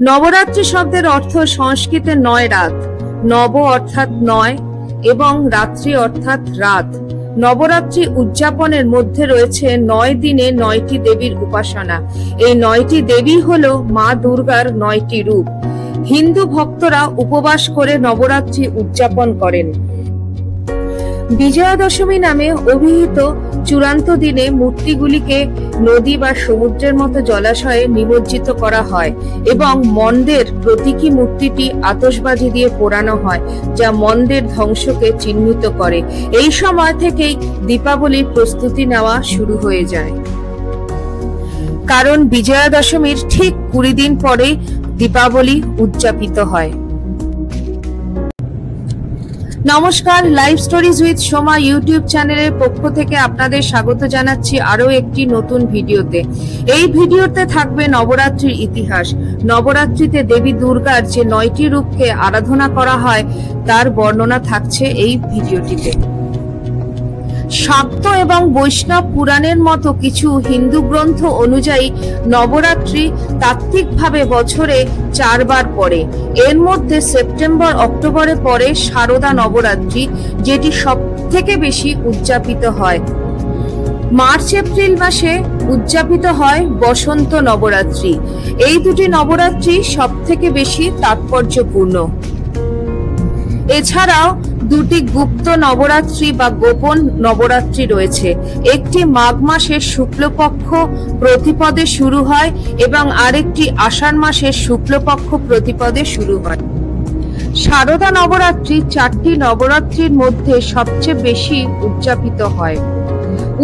নবরাত্রি শব্দের অর্থ সংস্কৃতে ৯ রাত। নব অর্থাৎ ৯ এবং রাত্রি অর্থাৎ রাত। নবরাত্রি উদযাপনের মধ্যে রয়েছে ৯ দিনে ৯টি দেবীর উপাসনা। এই ৯টি দেবী হলো মা দুর্গার ৯টি রূপ। হিন্দু ভক্তরা উপবাস করে নবরাত্রি উদযাপন করেন। বিজয়া দশমী নামে অভিহিত চূড়ান্ত দিনে মূর্তিগুলিকে নদী বা সমুদ্রের মতো জলাশয়ে নিমজ্জিত করা হয় এবং মন্দের প্রতীকী মূর্তিটি আতশবাজি দিয়ে পোড়ানো হয়, যা মন্দের ধ্বংসকে চিহ্নিত করে। এই সময় থেকেই দীপাবলির প্রস্তুতি নেওয়া শুরু হয়ে যায়, কারণ বিজয়া দশমীর ঠিক ২০ দিন পরেই দীপাবলি উদযাপিত হয়। নমস্কার, live stories with Soma YouTube চ্যানেলের পক্ষ থেকে আপনাদের স্বাগত জানাচ্ছি আরো একটি নতুন ভিডিওতে। এই ভিডিওতে থাকবে নবরাত্রির ইতিহাস। নবরাত্রিতে দেবী দুর্গার যে ৯টি রূপকে আরাধনা করা হয় তার বর্ণনা থাকছে এই ভিডিওটিতে। শাক্ত এবং বৈষ্ণব পুরাণের মতো কিছু হিন্দু গ্রন্থ অনুযায়ী নবরাত্রি তাত্ত্বিকভাবে বছরে ৪ বার পড়ে। এর মধ্যে সেপ্টেম্বর অক্টোবরে পড়ে শারদা নবরাত্রি, যেটি সব থেকে বেশি উদযাপিত হয়। মার্চ এপ্রিল মাসে উদযাপিত হয় বসন্ত নবরাত্রি। এই দুটি নবরাত্রি সব থেকে বেশি তাৎপর্যপূর্ণ। এছাড়াও দুটি গুপ্ত নবরাত্রি বা গোপন নবরাত্রি রয়েছে। একটি মাঘ মাসের শুক্লপক্ষ প্রতিপদে শুরু হয় এবং আরেকটি আষাঢ় মাসের শুক্লপক্ষ প্রতিপদে শুরু হয়। শারদা নবরাত্রি ৪টি নবরাত্রির মধ্যে সবচেয়ে বেশি উদযাপিত হয়।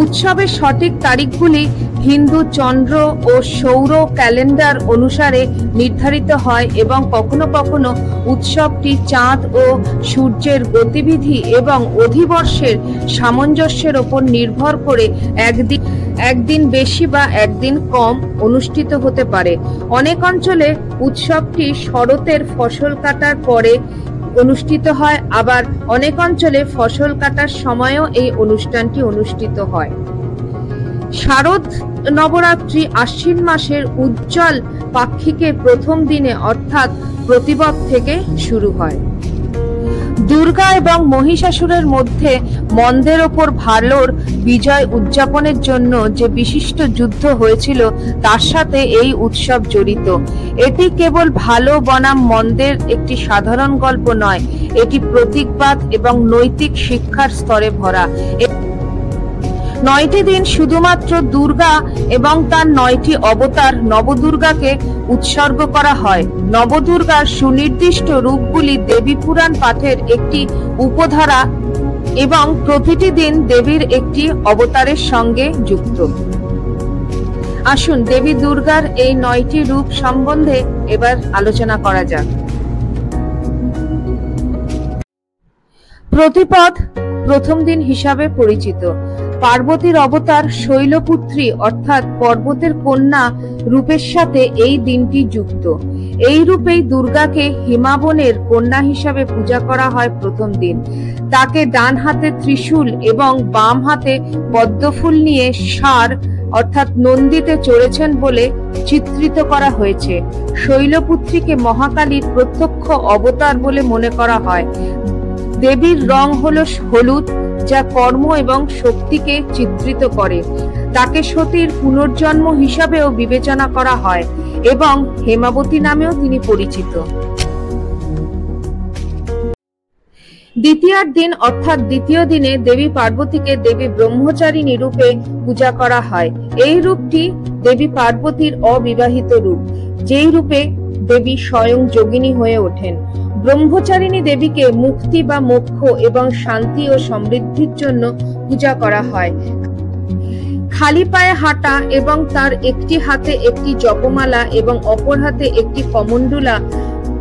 উৎসবের সঠিক তারিখগুলি হিন্দু চন্দ্র ও সৌর ক্যালেন্ডার অনুসারে নির্ধারিত হয় এবং কখনো কখনো উৎসবটি চাঁদ ও সূর্যের গতিবিধি এবং অধিবর্ষের সামঞ্জস্যের উপর নির্ভর করে একদিন বেশি বা একদিন কম অনুষ্ঠিত হতে পারে। অনেক অঞ্চলে উৎসবটি শরতের ফসল কাটার পরে অনুষ্ঠিত হয়, আবার অনেক অঞ্চলে ফসল কাটার সময়ও এই অনুষ্ঠানটি অনুষ্ঠিত হয়। শারদ নবরাত্রি আশ্বিন মাসের উজ্জ্বল পাক্ষিকের প্রথম দিনে অর্থাৎ প্রতিপদ থেকে শুরু হয়। দুর্গা এবং মহিষাসুরের মধ্যে মন্দের ওপর ভালোর বিজয় উদযাপনের জন্য যে বিশিষ্ট যুদ্ধ হয়েছিল তার সাথে এই উৎসব জড়িত। এটি কেবল ভালো বনাম মন্দের একটি সাধারণ গল্প নয়, এটি প্রতীকবাদ এবং নৈতিক শিক্ষার স্তরে ভরা। ৯টি দিন শুধুমাত্র দুর্গা এবং তার ৯টি অবতার নবদুর্গাকে উৎসর্গ করা হয়। নবদুর্গার সুনির্দিষ্ট রূপগুলি দেবী পুরাণ পাঠের একটি উপধারা এবং প্রতিটি দিন দেবীর একটি অবতারের সঙ্গে যুক্ত। আসুন দেবী দুর্গার এই ৯টি রূপ সম্বন্ধে এবার আলোচনা করা যাক। প্রতিপদ প্রথম দিন হিসাবে পরিচিত। পার্বতীর অবতার শৈলপুত্রী অর্থাৎ পর্বতের কন্যা রূপের সাথে এই দিনটি যুক্ত। এই রূপেই দুর্গাকে হিমাবনের কন্যা হিসাবে পূজা করা হয় প্রথম দিন। তাকে ডান হাতে ত্রিশূল এবং বাম হাতে পদ্মফুল নিয়ে ষাঁড় অর্থাৎ নন্দীতে চড়েছেন বলে চিত্রিত করা হয়েছে। শৈলপুত্রীকে মহাকালীর প্রত্যক্ষ অবতার বলে মনে করা হয়। দেবীর রং হলো হলুদ, যা কর্ম এবং শক্তিকে চিত্রিত করে। তাকে সতীর পুনর্জন্ম হিসাবেও বিবেচনা করা হয় এবং হেমাবতী নামেও তিনি পরিচিত। দ্বিতীয়ার দিন অর্থাৎ দ্বিতীয় দিনে দেবী পার্বতীকে দেবী ব্রহ্মচারিণী রূপে পূজা করা হয়। এই রূপটি দেবী পার্বতীর অবিবাহিত রূপ, যেই রূপে দেবী স্বয়ং যোগিনী হয়ে ওঠেন। ব্রহ্মচারিণী দেবীকে মুক্তি বা মোক্ষ এবং শান্তি ও সমৃদ্ধির জন্য পূজা করা হয়। খালি পায়ে হাঁটা এবং তার একটি হাতে একটি জপমালা এবং অপর হাতে একটি কমণ্ডলা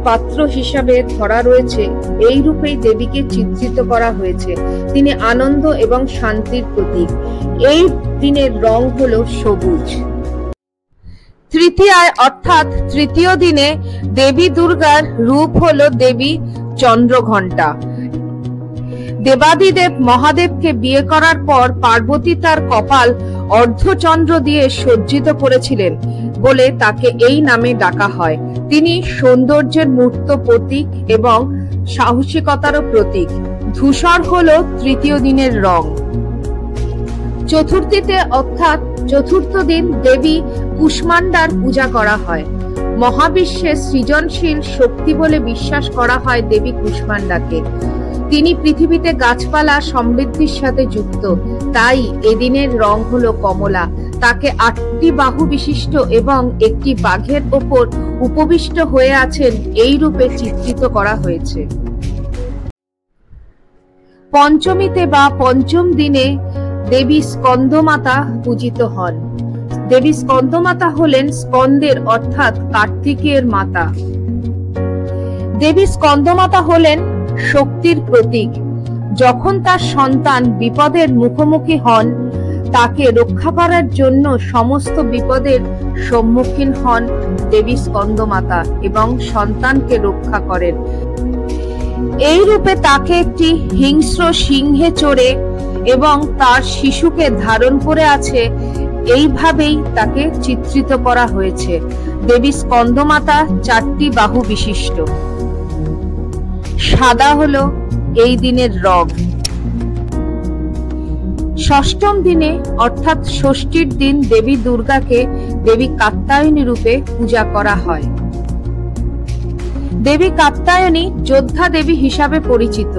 পাত্র হিসাবে ধরা রয়েছে। এই রূপেই দেবীকে চিত্রিত করা হয়েছে। তিনি আনন্দ এবং শান্তির প্রতীক। এই দিনের রং হলো সবুজ। তৃতীয়ায় অর্থাৎ তৃতীয় দিনে দেবী দুর্গার রূপ হলো দেবী চন্দ্রঘণ্টা। দেবাদিদেব মহাদেবকে বিয়ে করার পর পার্বতী তার কপাল অর্ধচন্দ্র দিয়ে সজ্জিত করেছিলেন বলে তাকে এই নামে ডাকা হয়। তিনি সৌন্দর্যের মূর্ত প্রতীক এবং সাহসিকতারও প্রতীক। ধূসর হলো তৃতীয় দিনের রং। চতুর্থীতে অর্থাৎ চতুর্থ দিন দেবী কুষ্মান্ডার পূজা করা হয়। মহাবিশ্বের সৃজনশীল শক্তি বলে বিশ্বাস করা হয় দেবী কুষ্মান্ডাকে। তিনি পৃথিবীতে গাছপালা সমৃদ্ধির সাথে যুক্ত, তাই এদিনের রং হলো কমলা। তাকে 8টি বাহু বিশিষ্ট এবং একটি বাঘের ওপর উপবিষ্ট হয়ে আছেন এই রূপে চিত্রিত করা হয়েছে। পঞ্চমীতে বা পঞ্চম দিনে দেবী স্কন্দমাতা পূজিত হন। দেবী স্কন্দমাতা হলেন স্কন্দের অর্থাৎ কার্তিকের মাতা। দেবী স্কন্দমাতা হলেন শক্তির প্রতীক। যখন তার সন্তান বিপদের মুখোমুখি হন, তাকে রক্ষা করার জন্য সমস্ত বিপদের সম্মুখীন হন দেবী স্কন্দমাতা এবং সন্তানকে রক্ষা করেন। এই রূপে তাকে একটি হিংস্র সিংহে চড়ে এবং তার শিশুকে ধারণ করে আছে, এইভাবেই তাকে চিত্রিত করা হয়েছে। দেবী স্কন্দমাতা 4টি বাহু বিশিষ্ট। সাদা হলো এই দিনের রং। ষষ্ঠম দিনে অর্থাৎ ষষ্ঠীর দিন দেবী দুর্গাকে দেবী কাত্যায়নী রূপে পূজা করা হয়। দেবী কাত্যায়নী যোদ্ধা দেবী হিসাবে পরিচিত।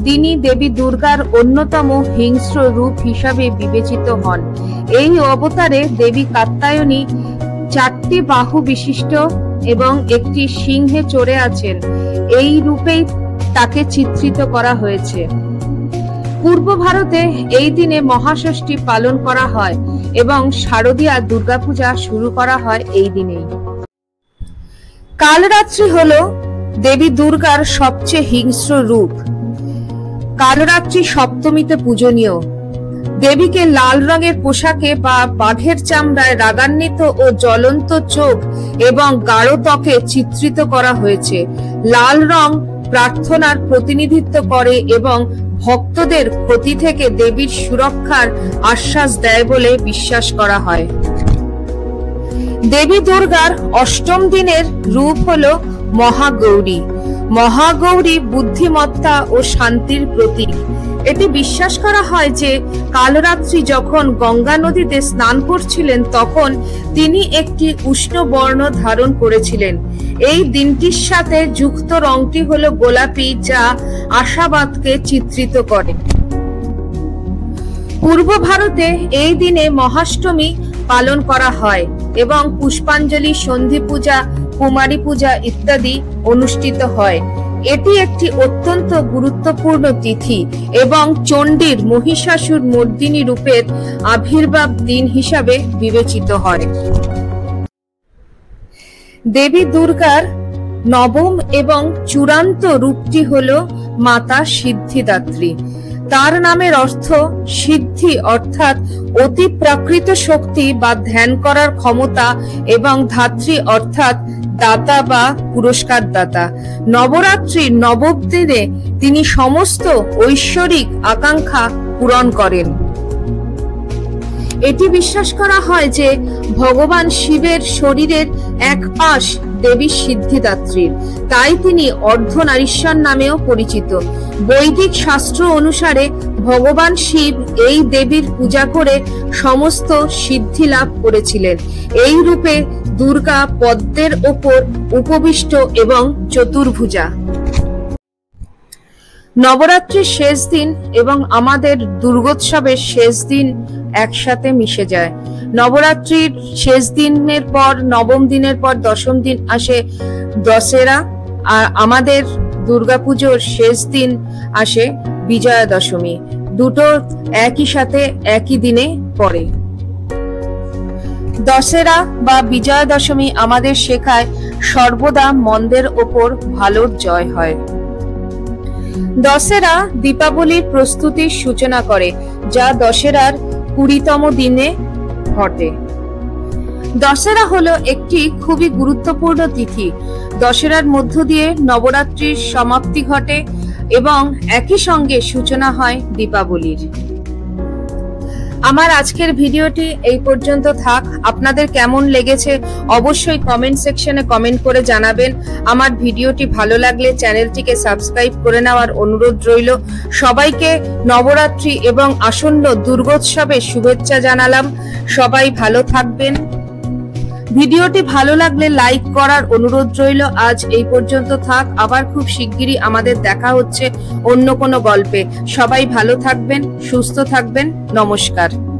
তিনি দেবী দুর্গার অন্যতম হিংস্র রূপ হিসাবে বিবেচিত হন। এই অবতারে দেবী কাত্যায়নী 4টি বাহু বিশিষ্ট এবং একটি সিংহে চড়ে আছেন। এই রূপেই তাকে চিত্রিত করা হয়েছে। পূর্ব ভারতে এই দিনে মহাষষ্ঠী পালন করা হয় এবং শারদীয়া দুর্গাপূজা শুরু করা হয় এই দিনেই। কালরাত্রি হলো দেবী দুর্গার সবচেয়ে হিংস্র রূপ। কালরাত্রি সপ্তমীতে পূজনীয়। দেবীকে লাল রঙের পোশাকে বা বাঘের চামড়ায় রাগান্বিত ও জ্বলন্ত চোখ এবং গাঢ় ত্বকে চিত্রিত করা হয়েছে। লাল রং প্রার্থনার প্রতিনিধিত্ব করে এবং ভক্তদের ক্ষতি থেকে দেবীর সুরক্ষার আশ্বাস দেয় বলে বিশ্বাস করা হয়। দেবী দুর্গার অষ্টম দিনের রূপ হলো মহাগৌরী। মহাগৌরী বুদ্ধিমত্তা ও শান্তির প্রতীক। এটি বিশ্বাস করা হয় যে কালরাত্রি যখন গঙ্গা নদীতে স্নান করছিলেন তখন তিনি একটি উষ্ণ বর্ণ ধারণ করেছিলেন। এই দিনটির সাথে যুক্ত রংটি হলো গোলাপি, যা আশাবাদকে চিত্রিত করে। পূর্ব ভারতে এই দিনে মহাষ্টমী পালন করা হয় এবং পুষ্পাঞ্জলি, সন্ধি পূজা, কুমারী পূজা ইত্যাদি অনুষ্ঠিত হয়। এটি একটি অত্যন্ত গুরুত্বপূর্ণ তিথি এবং চণ্ডীর মহিষাসুর মর্দিনী রূপের আবির্ভাব দিন হিসাবে বিবেচিত হয়। দেবী দুর্গার নবম এবং চূড়ান্ত রূপটি হল মাতা সিদ্ধিদাত্রী। তার নামের অর্থ সিদ্ধি অর্থাৎ অতি প্রাকৃত শক্তি বা ধ্যান করার ক্ষমতা এবং ধাত্রী অর্থাৎ দাতা বা পুরস্কার দাতা। নবরাত্রির নবম দিনে তিনি সমস্ত ঐশ্বরিক আকাঙ্ক্ষা পূরণ করেন। এটি বিশ্বাস করা হয় যে ভগবান শিবের শরীরের এক পাশ দেবী সিদ্ধিদাত্রীর, তাই তিনি অর্ধনারীশ্বর নামেও পরিচিত। বৈদিক শাস্ত্র অনুসারে ভগবান শিব এই দেবীর পূজা করে সমস্ত সিদ্ধি লাভ করেছিলেন। এই রূপে দুর্গা পদ্মের ওপর উপবিষ্ট এবং চতুর্ভুজা। নবরাত্রির শেষ দিন এবং আমাদের দুর্গোৎসবের শেষ দিন একসাথে মিশে যায়। নবরাত্রির শেষ দিনের পর নবম দিনের পর দশম দিন আসে দশেরা, আর আমাদের দুর্গাপুজোর শেষ দিন আসে বিজয়া দশমী। দুটো একই সাথে একই দিনে পড়ে। দশেরা বা বিজয়া দশমী আমাদের শেখায় সর্বদা মন্দের ওপর ভালোর জয় হয়। দশেরা দীপাবলির প্রস্তুতির সূচনা করে, যা দশেরার 20তম দিনে ঘটে। দশেরা হলো একটি খুবই গুরুত্বপূর্ণ তিথি। দশেরার মধ্য দিয়ে নবরাত্রির সমাপ্তি ঘটে এবং একই সঙ্গে সূচনা হয় দীপাবলির। আমার আজকের ভিডিওটি এই পর্যন্ত থাক। আপনাদের কেমন লেগেছে অবশ্যই কমেন্ট সেকশনে কমেন্ট করে জানাবেন। আমার ভিডিওটি ভালো লাগলে চ্যানেলটিকে সাবস্ক্রাইব করে নেওয়ার অনুরোধ রইল। সবাইকে নবরাত্রি এবং আসন্ন দুর্গোৎসবের শুভেচ্ছা জানালাম। সবাই ভালো থাকবেন। ভিডিওটি ভালো লাগলে লাইক করার অনুরোধ রইল। আজ এই পর্যন্ত থাক। আবার খুব শিগগিরই আমাদের দেখা হচ্ছে অন্য কোনো গল্পে। সবাই ভালো থাকবেন, সুস্থ থাকবেন। নমস্কার।